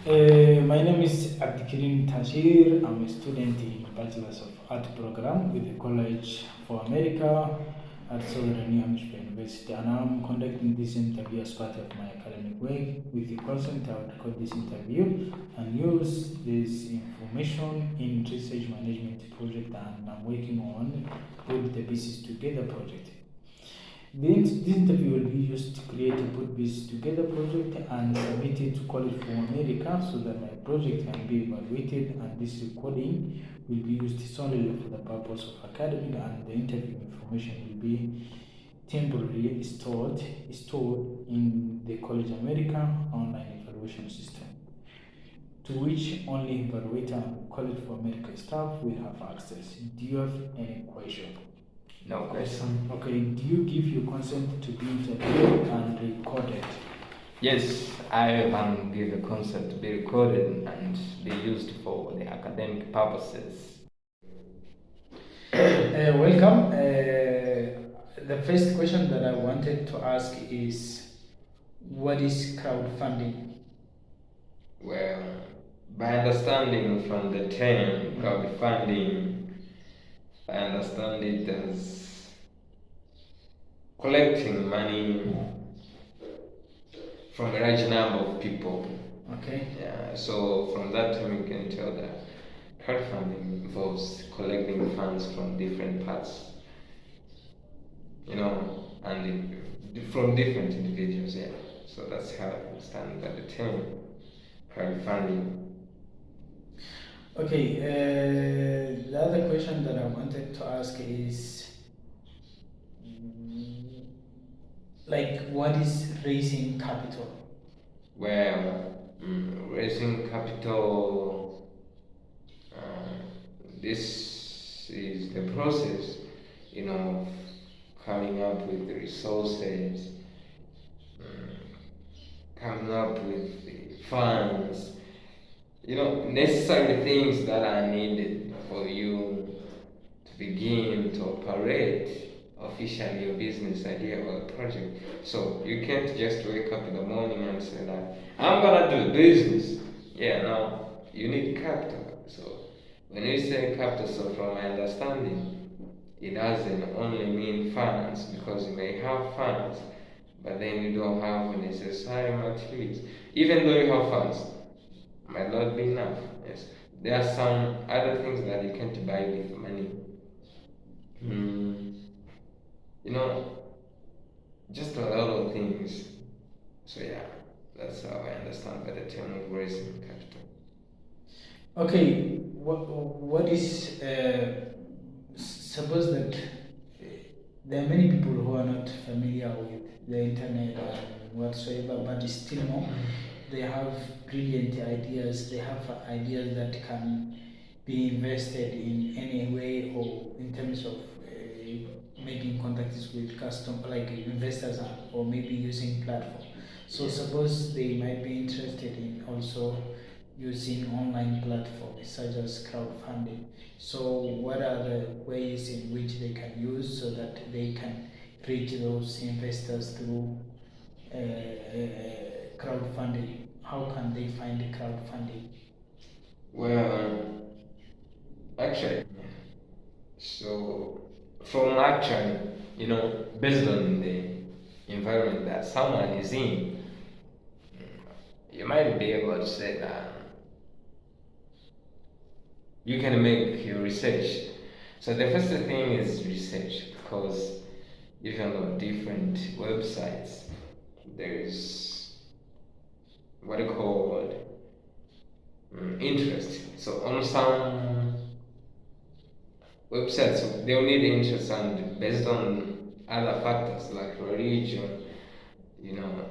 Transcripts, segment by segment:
My name is Abdikirin Tashir. I'm a student in Bachelor's of Art program with the College for America at Southern New Hampshire University, and I'm conducting this interview as part of my academic work. With the consent, I will record this interview and use this information in research management project, and I'm working on Put the Pieces Together project. This interview will be used to create a Put This Together project and submit it to College for America so that my project can be evaluated, and this recording will be used solely for the purpose of academic, and the interview information will be temporarily stored in the College America online evaluation system, to which only evaluator and College for America staff will have access. Do you have any question? No question. Okay, do you give your consent to be interviewed and recorded? Yes, I give the consent to be recorded and be used for the academic purposes. Welcome. The first question that I wanted to ask is, what is crowdfunding? Well, by understanding from the term crowdfunding, I understand it as collecting money from a large number of people. Okay. Yeah, so from that term you can tell that crowdfunding involves collecting funds from different parts, and from different individuals. Yeah, so that's how I understand that the term crowdfunding. Okay, the other question that I wanted to ask is, what is raising capital? Well, raising capital, this is the process, of coming up with the resources, coming up with the funds, necessary things that are needed for you to begin to operate officially your business idea or project. So you can't just wake up in the morning and say that I'm gonna do business. Yeah, no, you need capital. So when you say capital, so from my understanding, it doesn't only mean finance, because you may have funds, but then you don't have necessary materials. Even though you have funds, might not be enough. Yes, there are some other things that you can't buy with money. You know, just a lot of things. So yeah, that's how I understand by the term of raising capital. Okay, what is, suppose that there are many people who are not familiar with the internet and whatsoever, but still know they have brilliant ideas, they have ideas that can be invested in any way, or in terms of making contacts with like investors, or maybe using platform. So suppose they might be interested in also using online platforms such as crowdfunding. So what are the ways in which they can use so that they can reach those investors through crowdfunding? How can they find crowdfunding? Well, actually, so from actually, based on the environment that someone is in, you might be able to say that you can make your research. So the first thing is research, because even on different websites, there is what you call interest. So on some websites, they'll need interest, and based on other factors like religion, you know,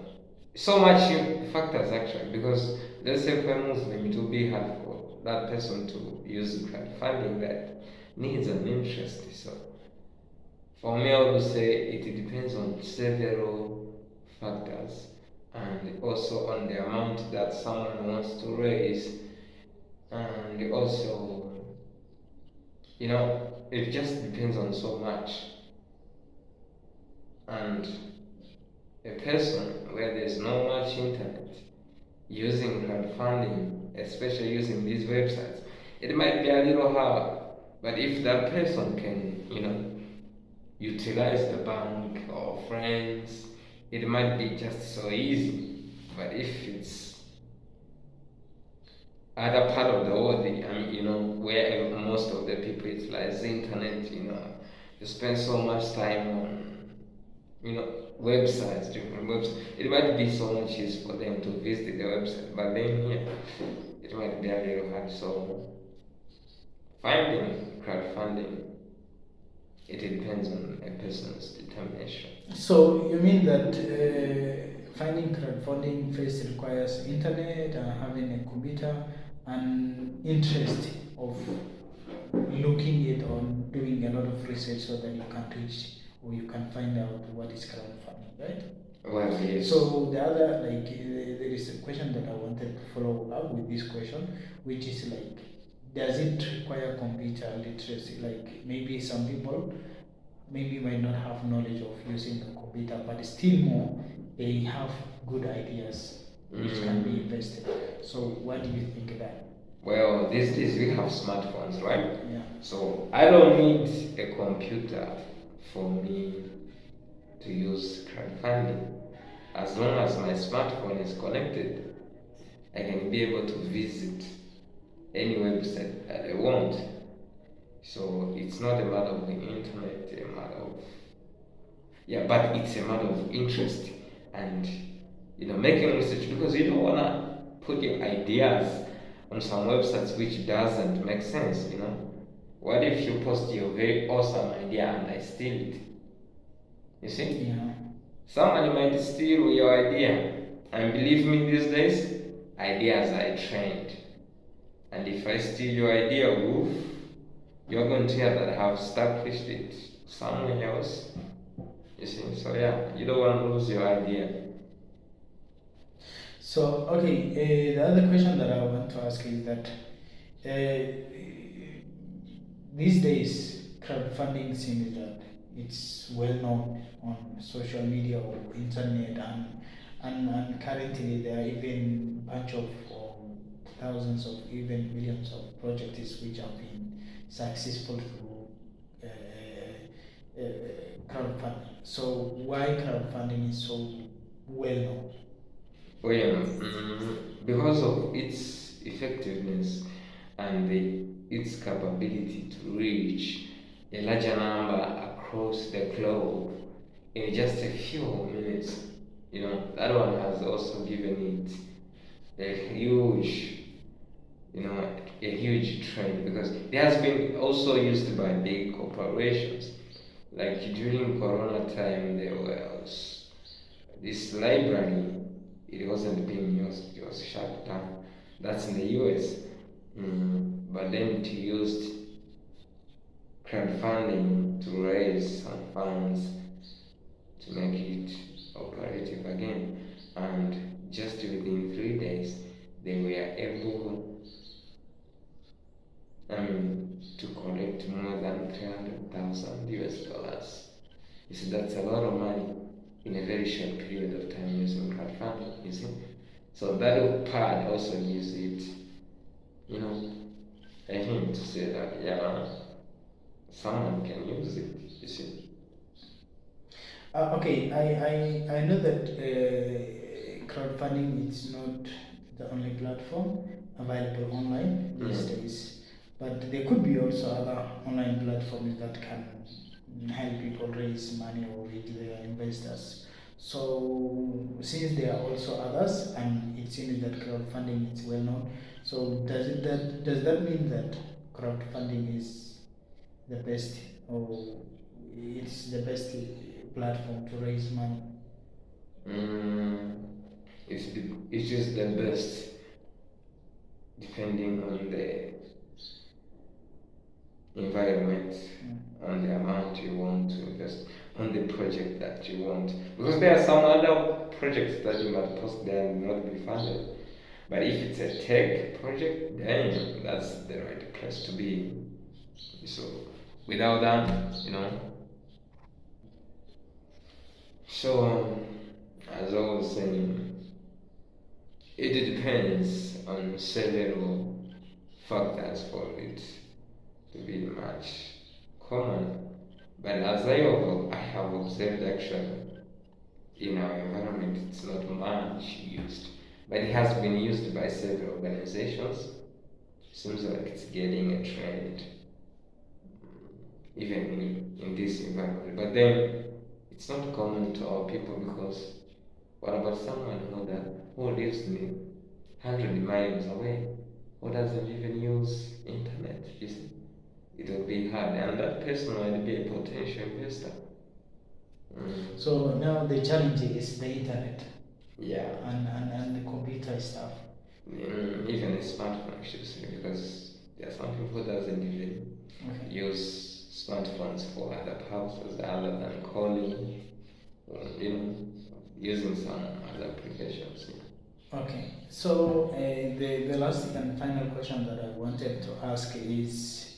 so much factors actually. Because let's say for a Muslim, it will be hard for that person to use crowdfunding that needs an interest. So for me, I would say it depends on several factors, and also on the amount that someone wants to raise, and also, it just depends on so much. And a person where there's no much internet, using crowdfunding, especially using these websites, it might be a little hard. But if that person can, utilize the bank or friends, it might be just so easy. But if it's other part of the world, where most of the people utilize the internet, you spend so much time on, websites, different websites. It might be so much easy for them to visit the website, but then here, it might be a little hard. So finding crowdfunding, it depends on a person's determination. So you mean that finding crowdfunding first requires internet and having a computer and interest of looking it on doing a lot of research so that you can reach or you can find out what is crowdfunding, right? Well, yes. So the other, there is a question that I wanted to follow up with this question, which is like, does it require computer literacy? Like maybe some people maybe might not have knowledge of using the computer, but still more, they have good ideas which can be invested. So what do you think of that? Well, these days we have smartphones, right? Yeah. So I don't need a computer for me to use crowdfunding. As long as my smartphone is connected, I can be able to visit any website that I want. So it's not a matter of the internet, but it's a matter of interest and making research, because you don't wanna put your ideas on some websites which doesn't make sense. What if you post your very awesome idea and I steal it? You see? Yeah. Somebody might steal your idea, and believe me, these days ideas are trained. And if I steal your idea, woof, you're going to hear that I have established it somewhere else. You see, so yeah, you don't want to lose your idea. So okay, the other question that I want to ask is that these days crowdfunding seems that it's well known on social media or internet, and currently there are even bunch of thousands of even millions of projects which have been successful through crowdfunding. So why crowdfunding is so well known? Well, because of its effectiveness and its capability to reach a larger number across the globe in just a few minutes. That one has also given it a huge trend, because it has been also used by big corporations. Like during Corona time, there was this library. It wasn't being used; it was shut down. That's in the US. But then it used crowdfunding to raise some funds to make it operative again, and just within 3 days they were able to collect more than 300,000 US dollars. You see, that's a lot of money in a very short period of time using crowdfunding, you see. So that part also gives it, a hint to say that, someone can use it, you see. Okay, I know that crowdfunding is not the only platform available online these days, but there could be also other online platforms that can help people raise money or reach their investors. So since there are also others, and it seems that crowdfunding is well known, so does that mean that crowdfunding is the best, or it's the best platform to raise money? It's just the best, depending on the environment, on the amount you want to invest, on the project that you want. Because there are some other projects that you might post there and not be funded. But if it's a tech project, then that's the right place to be. So without that, So as I was saying, It depends on several factors for it to be much common. But as I have observed actually in our environment, it's not much used. But it has been used by several organizations. Seems like it's getting a trend, even in this environment. But then it's not common to our people because what about someone who lives in 100 miles away, who doesn't even use internet? You see, it will be hard, and that person might be a potential investor. So now the challenge is the internet Yeah. and the computer stuff. Even a smartphone, I should say, because there are some people who doesn't even use smartphones for other purposes other than calling, using some other applications. Yeah. Okay, so the last and final question that I wanted to ask is,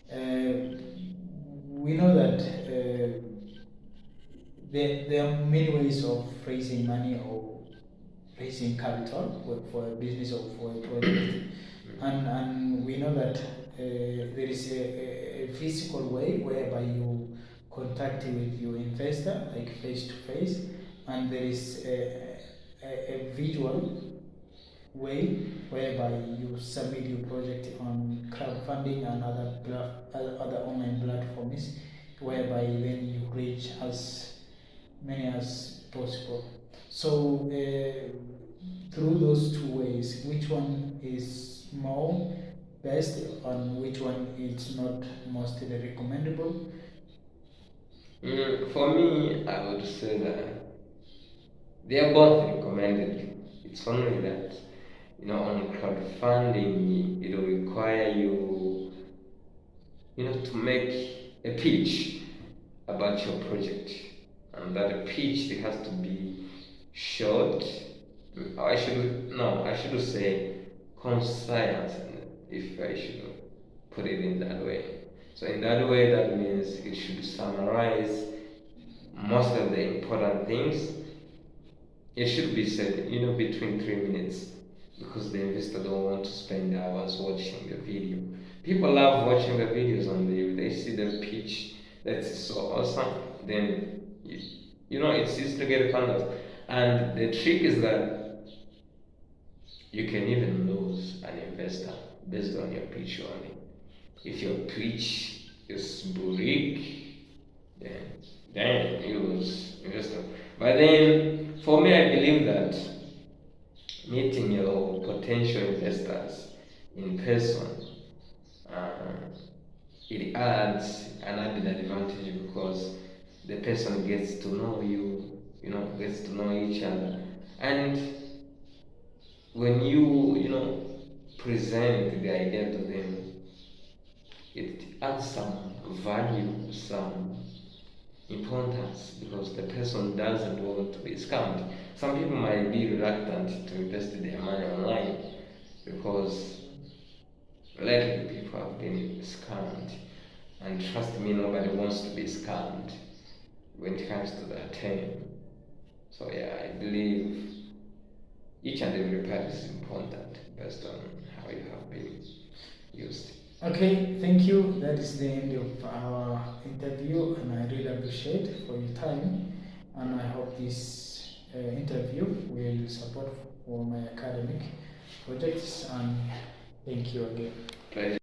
we know that there are many ways of raising money or raising capital for a business or for a project, and we know that there is a physical way whereby you contact with your investor, like face to face, and there is a visual way whereby you submit your project on crowdfunding and other online platforms, whereby then you reach as many as possible. So through those two ways, which one is more best and which one is not mostly recommendable? For me, I would say that they are both recommended. It's only that on crowdfunding it will require you to make a pitch about your project, and that pitch it has to be short. I should say concise, if I should put it in that way. So in that way, that means it should summarize most of the important things. It should be said, between 3 minutes, because the investor don't want to spend hours watching the video. People love watching the videos on the they see the pitch that's so awesome, then it's easy to get funders. And the trick is that you can even lose an investor based on your pitch only. If your pitch is bleak, then you lose investor. But then for me, I believe that meeting your potential investors in person, it adds an added advantage because the person gets to know you, gets to know each other. And when you present the idea to them, it adds some value, some importance, because the person doesn't want to be scammed. Some people might be reluctant to invest their money online because lately people have been scammed, and trust me, nobody wants to be scammed when it comes to that term. So yeah, I believe each and every part is important based on how you have been used. Okay, thank you. That is the end of our interview, and I really appreciate for your time. And I hope this interview will support for my academic projects. And thank you again. Pleasure.